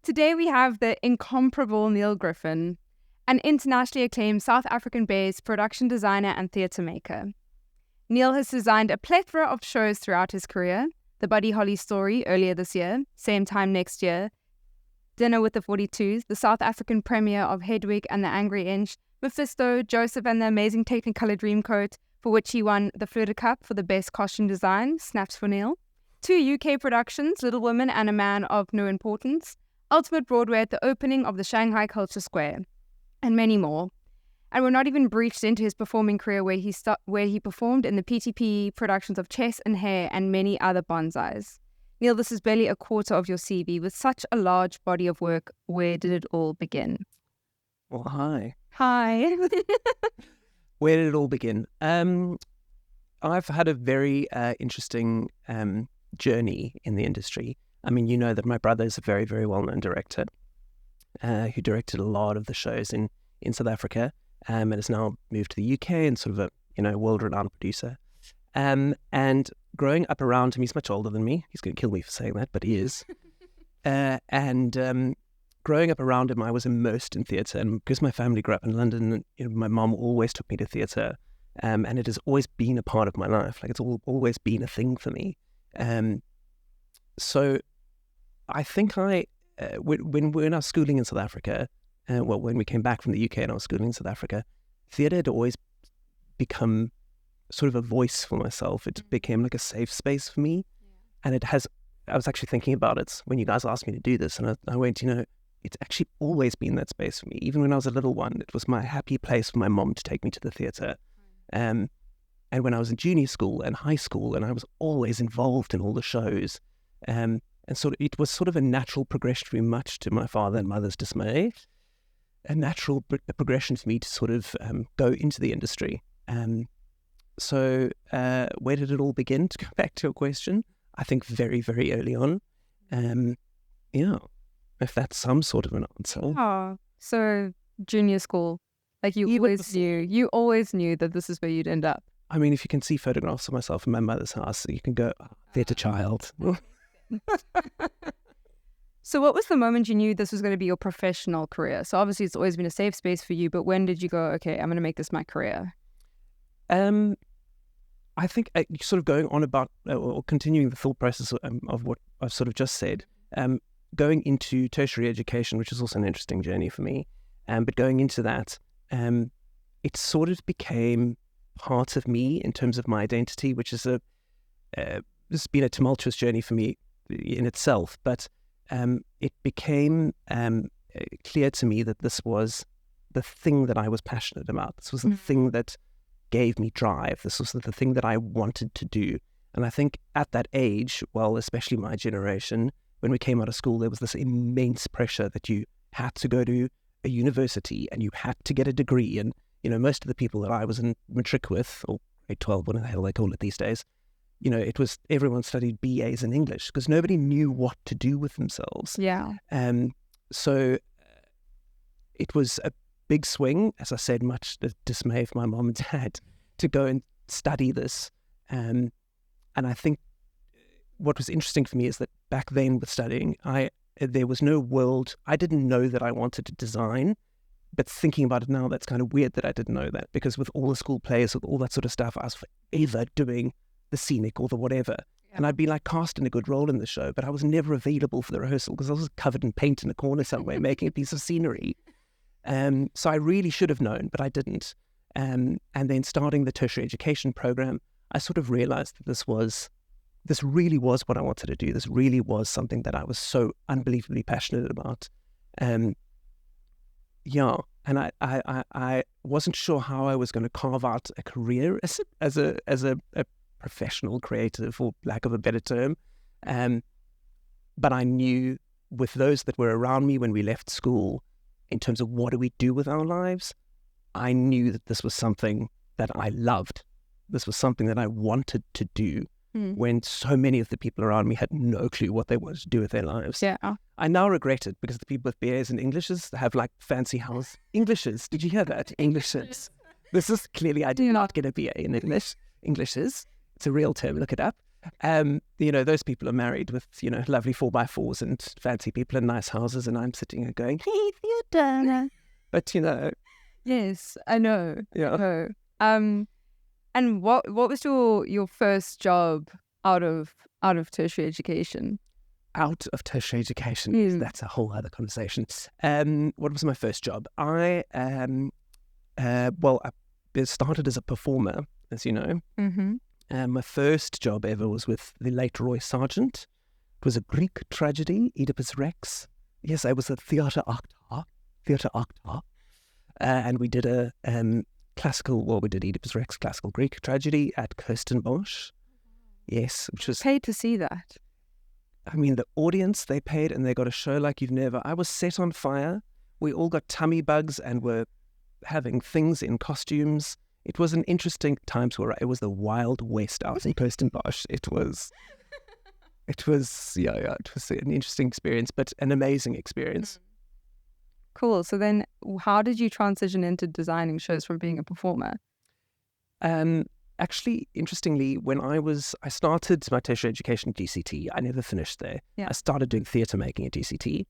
Today we have the incomparable Niall Griffin, an internationally acclaimed South African-based production designer and theatre maker. Niall has designed a plethora of shows throughout his career: The Buddy Holly Story earlier this year, Same Time Next Year, Dinner with the 42s, the South African premiere of Hedwig and the Angry Inch, Mephisto, Joseph and the Amazing Technicolor Dreamcoat, for which he won the Fleur du Cap for the best costume design, snaps for Niall. 2 UK productions, Little Women and A Man of No Importance, Ultimate Broadway at the opening of the Shanghai Culture Square, and many more. And we're not even breached into his performing career where he performed in the PTP productions of Chess and Hare and many other Bonsais. Niall, this is barely a quarter of your CV. With such a large body of work, where did it all begin? Well, hi. Hi. Where did it all begin? I've had a very interesting journey in the industry. I mean, you know that my brother is a very, very well-known director who directed a lot of the shows in South Africa and has now moved to the UK and sort of a world-renowned producer. And growing up around him, he's much older than me. He's going to kill me for saying that, but he is. Growing up around him, I was immersed in theatre. And because my family grew up in London, my mum always took me to theatre. And it has always been a part of my life. Like, it's always been a thing for me. So I think when I was schooling in South Africa, when we came back from the UK and I was schooling in South Africa, theatre had always become sort of a voice for myself. It became like a safe space for me. Yeah. And I was actually thinking about it when you guys asked me to do this. And I went, it's actually always been that space for me. Even when I was a little one, it was my happy place for my mom to take me to the theatre. And when I was in junior school and high school, and I was always involved in all the shows. And so it was sort of a natural progression, very much to my father and mother's dismay, a natural progression for me to sort of go into the industry. So where did it all begin? To go back to your question, I think very, very early on. If that's some sort of an answer. Oh, so junior school, like you always knew that this is where you'd end up. I mean, if you can see photographs of myself in my mother's house, you can go, theatre child. So what was the moment you knew this was going to be your professional career? So obviously it's always been a safe space for you, but when did you go, okay, I'm going to make this my career? I think sort of going on about or continuing the thought process of what I've sort of just said, going into tertiary education, which is also an interesting journey for me, but going into that, it sort of became part of me in terms of my identity, which is this has been a tumultuous journey for me in itself, but it became clear to me that this was the thing that I was passionate about. This was the thing that gave me drive. This was the thing that I wanted to do. And I think at that age, well, especially my generation, when we came out of school, there was this immense pressure that you had to go to a university and you had to get a degree. And, most of the people that I was in matric with, or grade 12, what the hell they call it these days, it was everyone studied BAs in English because nobody knew what to do with themselves. Yeah. So it was a big swing, as I said, much the dismay of my mom and dad, to go and study this. And I think what was interesting for me is that back then with studying, there was no world. I didn't know that I wanted to design, but thinking about it now, that's kind of weird that I didn't know that, because with all the school plays, with all that sort of stuff, I was forever doing the scenic or the whatever. Yeah. And I'd be like cast in a good role in the show, but I was never available for the rehearsal because I was covered in paint in a corner somewhere making a piece of scenery. So I really should have known, but I didn't. And then starting the tertiary education program, I sort of realized that this really was what I wanted to do. This really was something that I was so unbelievably passionate about. And I wasn't sure how I was going to carve out a career as a professional creative, for lack of a better term. But I knew with those that were around me when we left school, in terms of what do we do with our lives, I knew that this was something that I loved. This was something that I wanted to do when so many of the people around me had no clue what they wanted to do with their lives. Yeah. I now regret it because the people with BAs and Englishes have like fancy house Englishes. Did you hear that? Englishes. This is clearly, I did not get a BA in English. Englishes. It's a real term. Look it up. Those people are married with, lovely 4x4s and fancy people in nice houses, and I'm sitting here going, hey, Theodora. But, Yes, I know. yeah. I know. And what was your first job out of tertiary education? Out of tertiary education, that's a whole other conversation. What was my first job? I started as a performer, as you know. Mm-hmm. My first job ever was with the late Roy Sargent. It was a Greek tragedy, Oedipus Rex. Yes, I was a theatre actor. And we did a we did Oedipus Rex, classical Greek tragedy at Kirstenbosch. Yes, which was... Paid to see that. I mean, the audience, they paid and they got a show like you've never... I was set on fire. We all got tummy bugs and were having things in costumes. It was an interesting time to arrive. It was the Wild West out in Kirstenbosch. It was an interesting experience, but an amazing experience. Cool. So then how did you transition into designing shows from being a performer? Actually, interestingly, when I started my tertiary education at DCT, I never finished there. Yeah. I started doing theatre making at DCT.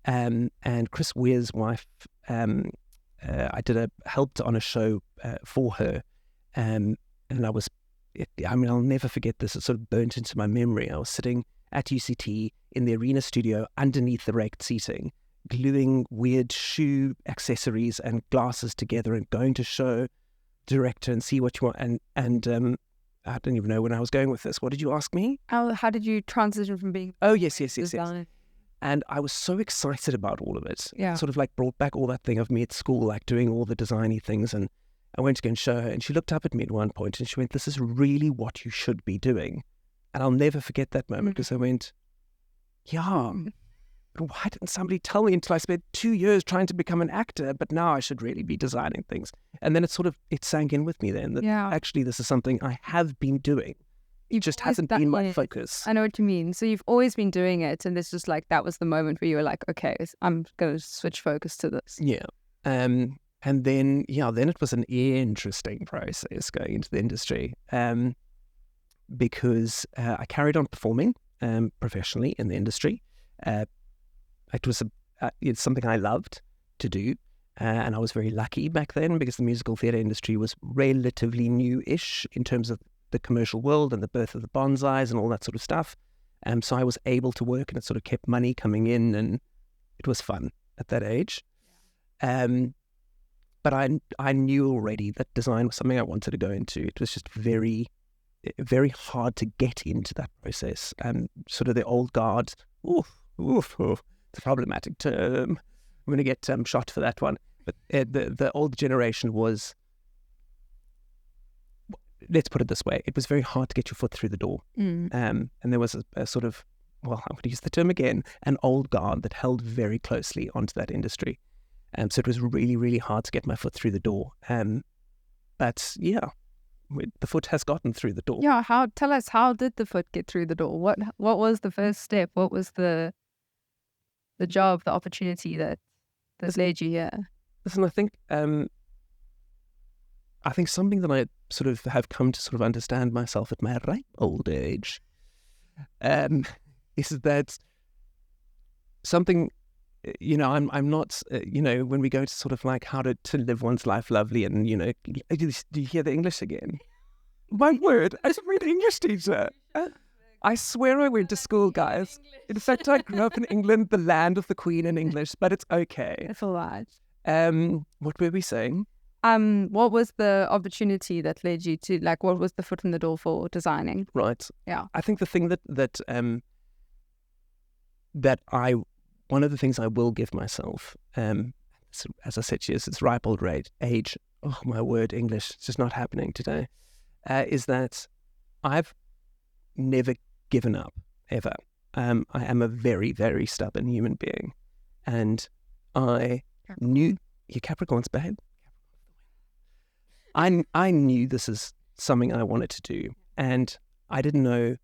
And Chris Weir's wife, I helped on a show for her. And I'll never forget this. It sort of burnt into my memory. I was sitting at UCT in the arena studio underneath the raked seating, gluing weird shoe accessories and glasses together and going to show director and see what you want. And I don't even know when I was going with this. What did you ask me? How did you transition from being... Oh, yes. And I was so excited about all of it. Yeah. Sort of like brought back all that thing of me at school, like doing all the designy things. And I went to go and show her, and she looked up at me at one point and she went, this is really what you should be doing. And I'll never forget that moment because I went, yeah, but why didn't somebody tell me until I spent 2 years trying to become an actor, but now I should really be designing things. And then it sank in with me then that actually this is something I have been doing. It just hasn't been my focus. I know what you mean. So you've always been doing it, and it's just like that was the moment where you were like, okay, I'm going to switch focus to this. Yeah. And then it was an interesting process going into the industry because I carried on performing professionally in the industry. It was it's something I loved to do, and I was very lucky back then because the musical theatre industry was relatively new-ish in terms of the commercial world and the birth of the Bonsais and all that sort of stuff. So I was able to work, and it sort of kept money coming in, and it was fun at that age. But I knew already that design was something I wanted to go into. It was just very, very hard to get into that process. Sort of the old guard, it's a problematic term. I'm going to get shot for that one. But the old generation was, let's put it this way, it was very hard to get your foot through the door. And there was a sort of, I'm going to use the term again, an old guard that held very closely onto that industry. So it was really, really hard to get my foot through the door. But yeah, the foot has gotten through the door. Yeah, tell us, how did the foot get through the door? What was the first step? What was the job, the opportunity that led you here? Listen, I think something that I sort of have come to sort of understand myself at my ripe old age is that something, I'm not, when we go to sort of like how to live one's life lovely and, do you hear the English again? My word, as a real English teacher. I swear I went to school, guys. In fact, I grew up in England, the land of the Queen in English, but it's okay. It's all right. What were we saying? What was the opportunity that led you to, like, what was the foot in the door for designing? Right. Yeah. I think the thing one of the things I will give myself, as I said to you, it's ripe old age. Oh, my word, English, it's just not happening today. Is that I've never given up, ever. I am a very, very stubborn human being. And I knew, your Capricorns, babe. I knew this is something I wanted to do, and I didn't know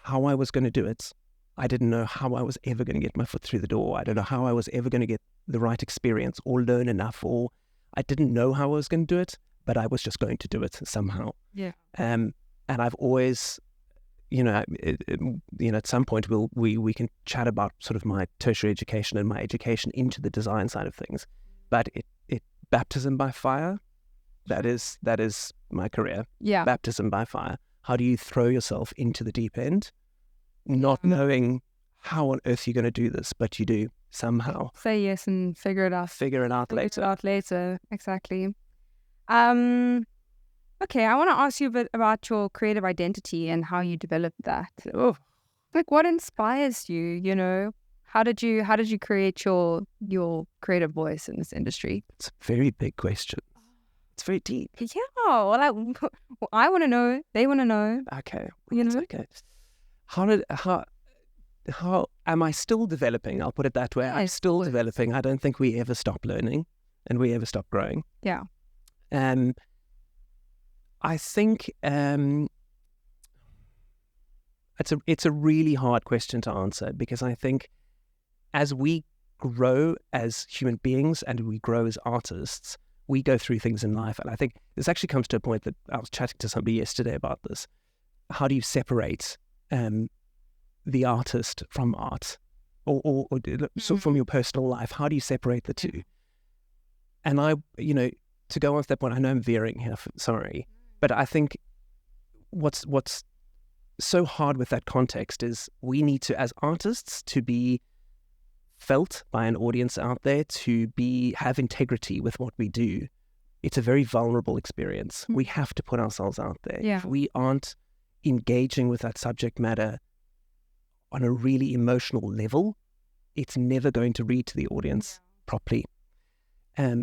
how I was going to do it. I didn't know how I was ever going to get my foot through the door. I don't know how I was ever going to get the right experience or learn enough, or I didn't know how I was going to do it, but I was just going to do it somehow. Yeah. And I've always at some point we can chat about sort of my tertiary education and my education into the design side of things. But it baptism by fire, that is my career. Yeah. Baptism by fire. How do you throw yourself into the deep end, not knowing how on earth you're going to do this, but you do somehow. Say yes and figure it out. Figure it out later. Exactly. Okay, I want to ask you a bit about your creative identity and how you developed that. Oh. Like, what inspires you? You know, how did you create your creative voice in this industry? It's a very big question. It's very deep. Yeah, well, I want to know. They want to know. Okay, you know. Okay. How am I still developing? I'll put it that way. Yes, I'm still developing. I don't think we ever stop learning, and we ever stop growing. Yeah. I think it's a really hard question to answer, because I think as we grow as human beings and we grow as artists, we go through things in life. And I think this actually comes to a point that I was chatting to somebody yesterday about this. How do you separate the artist from art, or so from your personal life? How do you separate the two? And to go on to that point, I know I'm veering here, sorry, but I think what's so hard with that context is we need to, as artists, to be felt by an audience out there, to have integrity with what we do. It's a very vulnerable experience. We have to put ourselves out there. Yeah. If we aren't engaging with that subject matter on a really emotional level, it's never going to read to the audience properly.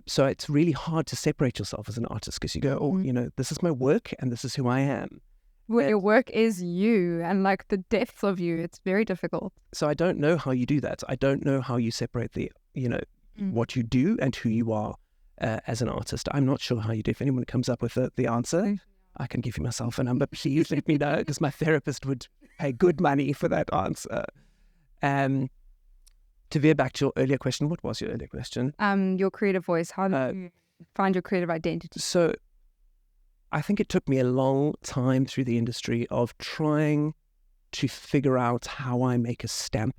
So it's really hard to separate yourself as an artist, because you go, this is my work and this is who I am. Well, your work is you, and like the depth of you, it's very difficult. So I don't know how you do that. I don't know how you separate what you do and who you are as an artist. I'm not sure how you do. If anyone comes up with the answer, I can give you myself a number. Please let me know, because my therapist would pay good money for that answer. To veer back to your earlier question, what was your earlier question? Your creative voice. How do you find your creative identity? So I think it took me a long time through the industry of trying to figure out how I make a stamp,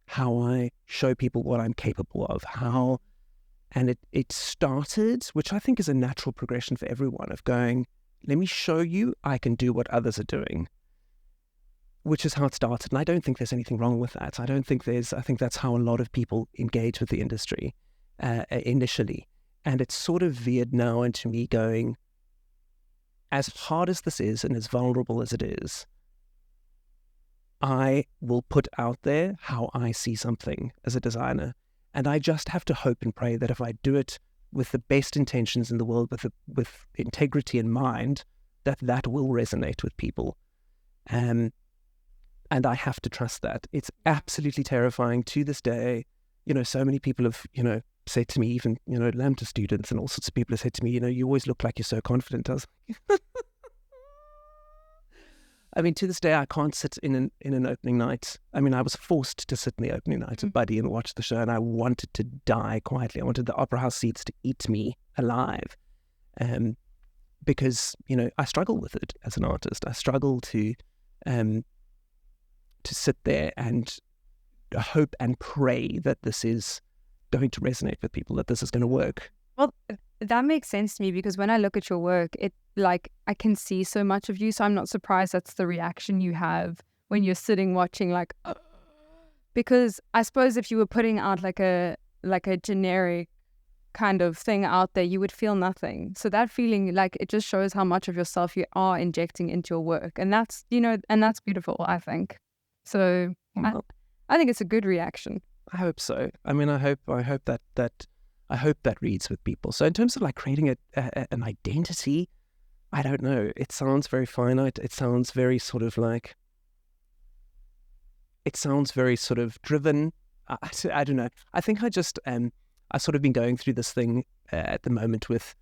how I show people what I'm capable of, and it started, which I think is a natural progression for everyone, of going, let me show you I can do what others are doing, which is how it started. And I don't think there's anything wrong with that. I think that's how a lot of people engage with the industry initially. And it's sort of veered now into me going, as hard as this is and as vulnerable as it is, I will put out there how I see something as a designer. And I just have to hope and pray that if I do it with the best intentions in the world, with integrity in mind, that will resonate with people. And I have to trust that. It's absolutely terrifying to this day. So many people have, said to me, even, Lambda students and all sorts of people have said to me, you always look like you're so confident. I was like, I mean, to this day, I can't sit in an opening night. I mean, I was forced to sit in the opening night of Buddy and watch the show, and I wanted to die quietly. I wanted the opera house seats to eat me alive. Because, I struggle with it as an artist. I struggle to sit there and hope and pray that this is going to resonate with people, that this is going to work. Well, that makes sense to me, because when I look at your work, I can see so much of you, so I'm not surprised that's the reaction you have when you're sitting watching, because I suppose if you were putting out like a generic kind of thing out there, you would feel nothing. So that feeling, it just shows how much of yourself you are injecting into your work, and that's that's beautiful, I think. So I think it's a good reaction. I hope so. I mean, I hope that reads with people. So in terms of creating an identity, I don't know. It sounds very finite. It sounds very sort of driven. I don't know. I think I've sort of been going through this thing at the moment with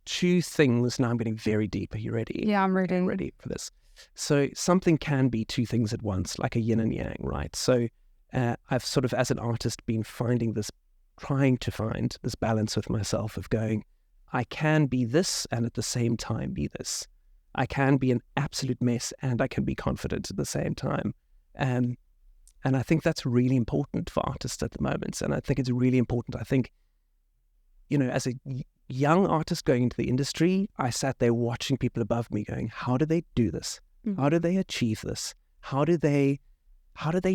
two things. Now I'm getting very deep. Are you ready? Yeah, I'm ready. I'm ready for this. So something can be two things at once, like a yin and yang, right? So I've sort of, as an artist, been trying to find this balance with myself of going, I can be this and at the same time be this. I can be an absolute mess and I can be confident at the same time. And I think that's really important for artists at the moment. And I think it's really important. I think, as a young artist going into the industry, I sat there watching people above me going, how do they do this? Mm-hmm. How do they achieve this? How do they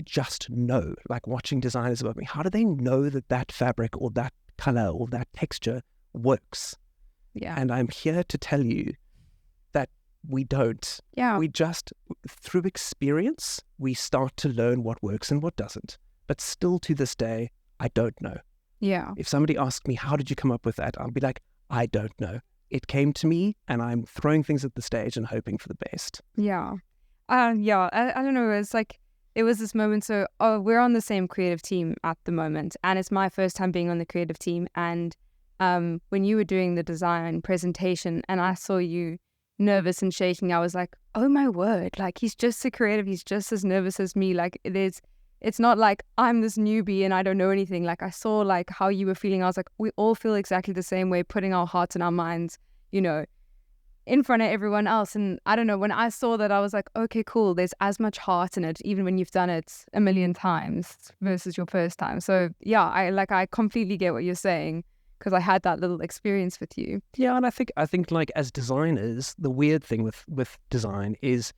just know, like watching designers above me, how do they know that fabric or that color or that texture works? Yeah. And I'm here to tell you that we don't. Yeah. We just, through experience, we start to learn what works and what doesn't. But still to this day, I don't know. Yeah. If somebody asked me, how did you come up with that? I'll be like, I don't know. It came to me and I'm throwing things at the stage and hoping for the best. Yeah. I don't know. It's like, it was this moment. So, we're on the same creative team at the moment. And it's my first time being on the creative team. And when you were doing the design presentation and I saw you nervous and shaking, I was like, oh my word, like he's just so creative. He's just as nervous as me. Like it's not like I'm this newbie and I don't know anything. Like I saw like how you were feeling. I was like, we all feel exactly the same way, putting our hearts and our minds, in front of everyone else. And I don't know, when I saw that, I was like, okay, cool. There's as much heart in it, even when you've done it a million times versus your first time. So yeah, I completely get what you're saying, because I had that little experience with you. Yeah, and I think like as designers, the weird thing with design is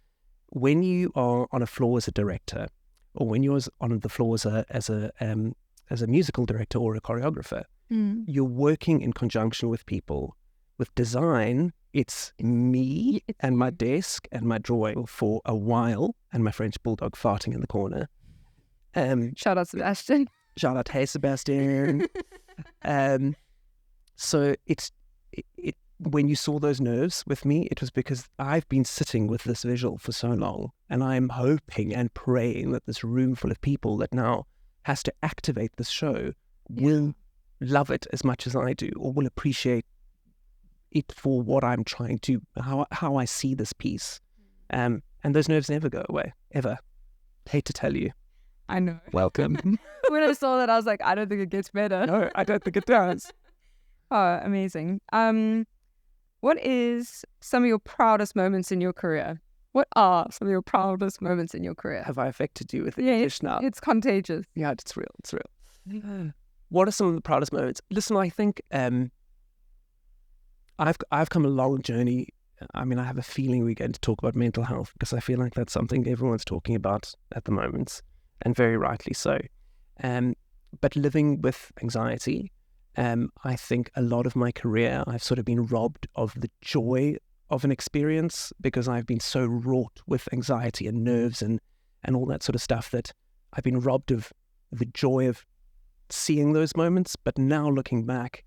when you are on a floor as a director, or when you're on the floor as a musical director or a choreographer, you're working in conjunction with people. With design, it's me and my desk and my drawing for a while, and my French bulldog farting in the corner. Shout out Sebastian. Shout out, hey Sebastian. So it when you saw those nerves with me, it was because I've been sitting with this visual for so long, and I'm hoping and praying that this room full of people that now has to activate this show will love it as much as I do, or will appreciate it for what I'm trying to, how I see this piece. And those nerves never go away, ever. Hate to tell you. I know. Welcome. When I saw that, I was like, I don't think it gets better. No, I don't think it does. Oh, amazing. What is some of your proudest moments in your career? What are some of your proudest moments in your career? Have I affected you with English now? It's contagious. Yeah, it's real. It's real. What are some of the proudest moments? Listen, I think I've come a long journey. I mean, I have a feeling we're going to talk about mental health, because I feel like that's something everyone's talking about at the moment, and very rightly so. But living with anxiety, I think a lot of my career, I've sort of been robbed of the joy of an experience, because I've been so wrought with anxiety and nerves and all that sort of stuff, that I've been robbed of the joy of seeing those moments. But now looking back,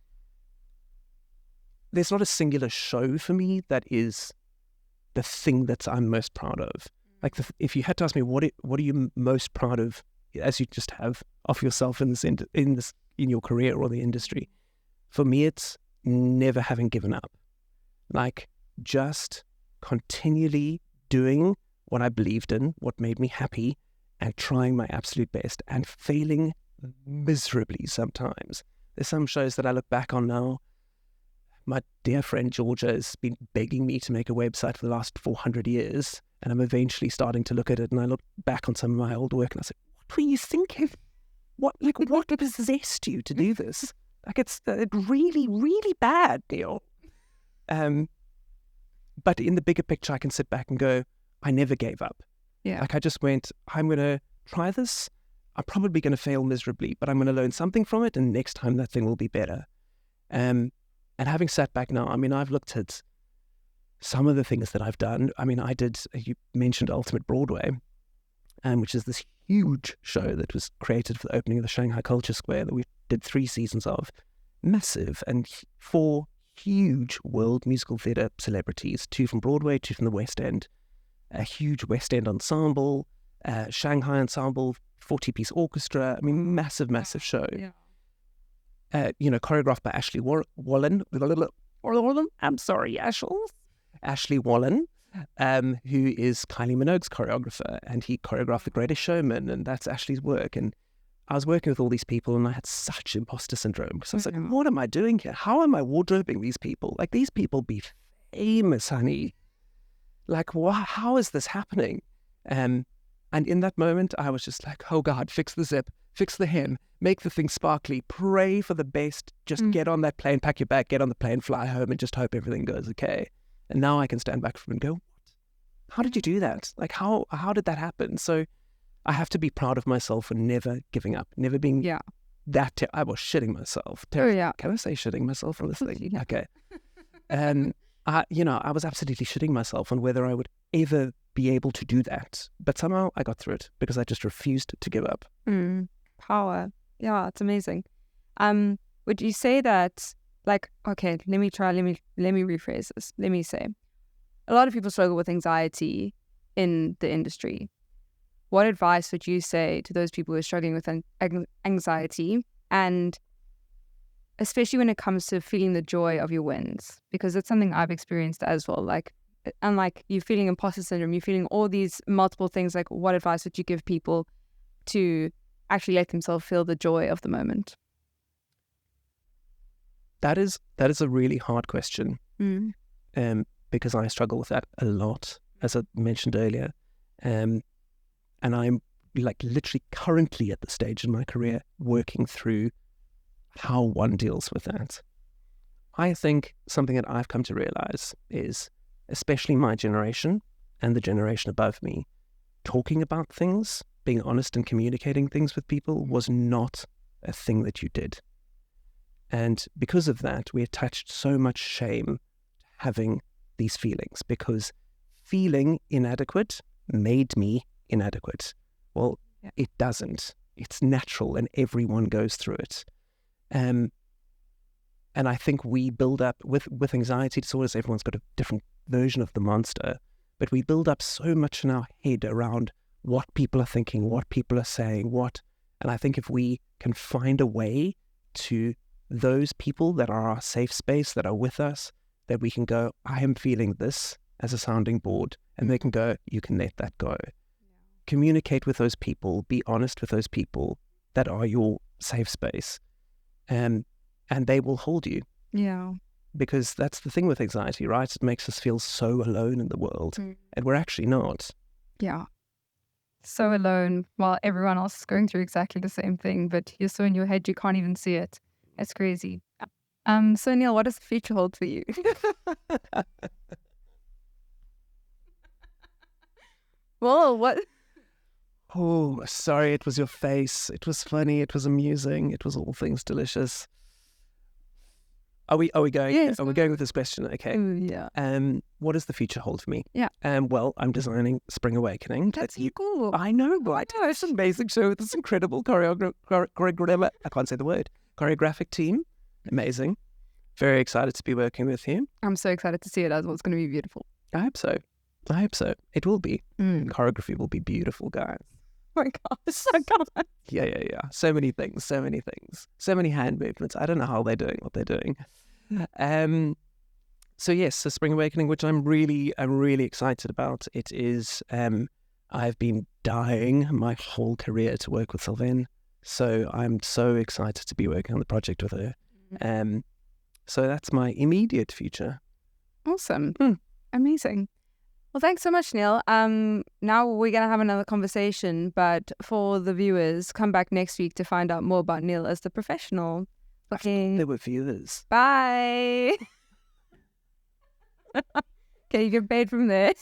there's not a singular show for me that is the thing that I'm most proud of. Like, if you had to ask me, what are you most proud of, as you just have, of yourself in your career or the industry? For me, it's never having given up. Like, just continually doing what I believed in, what made me happy, and trying my absolute best, and failing miserably sometimes. There's some shows that I look back on now. My dear friend Georgia has been begging me to make a website for the last 400 years, and I'm eventually starting to look at it, and I look back on some of my old work and I say, what were you thinking? What possessed you to do this? Like, it's really, really bad, Neil. But in the bigger picture, I can sit back and go, I never gave up. Yeah. Like, I just went, I'm going to try this. I'm probably going to fail miserably, but I'm going to learn something from it, and next time that thing will be better. And having sat back now, I mean, I've looked at some of the things that I've done. I mean, you mentioned Ultimate Broadway, which is this huge show that was created for the opening of the Shanghai Culture Square that we did 3 seasons of. Massive, and 4 huge world musical theatre celebrities, 2 from Broadway, 2 from the West End, a huge West End ensemble, Shanghai ensemble, 40-piece orchestra. I mean, massive show. Yeah. Choreographed by Ashley Wallen. I'm sorry, Ashley Wallen, who is Kylie Minogue's choreographer, and he choreographed The Greatest Showman, and that's Ashley's work. And I was working with all these people, and I had such imposter syndrome, because I was like, what am I doing here? How am I wardrobing these people? Like, these people be famous, honey. Like, how is this happening? And in that moment, I was just like, oh God, fix the zip, fix the hem, make the thing sparkly, pray for the best, just get on that plane, pack your bag, get on the plane, fly home, and just hope everything goes okay. And now I can stand back from it and go, what? How did you do that? Like, how did that happen? So I have to be proud of myself for never giving up, never being I was shitting myself. Can I say shitting myself on this thing? Yeah. Okay. And I was absolutely shitting myself on whether I would ever be able to do that. But somehow I got through it because I just refused to give up. Power. Yeah, it's amazing. Would you say that, like, okay, let me rephrase this. Let me say, a lot of people struggle with anxiety in the industry. What advice would you say to those people who are struggling with anxiety, and especially when it comes to feeling the joy of your wins? Because it's something I've experienced as well. Like, unlike you feeling imposter syndrome, you're feeling all these multiple things. Like, what advice would you give people to actually let themselves feel the joy of the moment? That is a really hard question, because I struggle with that a lot, as I mentioned earlier. And I'm like literally currently at the stage in my career working through how one deals with that. I think something that I've come to realize is, especially my generation and the generation above me, talking about things, being honest and communicating things with people was not a thing that you did. And because of that, we attached so much shame to having these feelings, because feeling inadequate made me inadequate. Well, it doesn't. It's natural and everyone goes through it. And I think we build up, with anxiety disorders, everyone's got a different version of the monster, but we build up so much in our head around what people are thinking, what people are saying, and I think if we can find a way to those people that are our safe space, that are with us, that we can go, I am feeling this as a sounding board, and they can go, you can let that go. Communicate with those people, be honest with those people that are your safe space, and they will hold you. Yeah. Because that's the thing with anxiety, right? It makes us feel so alone in the world, and we're actually not. Yeah. So alone while everyone else is going through exactly the same thing, but you're so in your head you can't even see it. It's crazy. So Niall, what does the future hold for you? Well, what? Oh, sorry, it was your face. It was funny. It was amusing. It was all things delicious. Are we going? Yes. Are we going with this question? Okay. Yeah. What does the future hold for me? Yeah. Well, I'm designing Spring Awakening. That's cool. I know, right? Oh, it's an amazing show with this incredible choreographic team. Amazing. Very excited to be working with you. I'm so excited to see it as well. It's going to be beautiful. I hope so. It will be. Choreography will be beautiful, guys. Oh my God. So God. Yeah. So many things. So many hand movements. I don't know how they're doing what they're doing. So yes, so Spring Awakening, which I'm really excited about. It is, I've been dying my whole career to work with Sylvain. So I'm so excited to be working on the project with her. So that's my immediate future. Awesome. Amazing. Well, thanks so much, Niall. Now we're going to have another conversation, but for the viewers, come back next week to find out more about Niall as the professional. Okay. There were viewers. Bye. Okay, you get paid from there.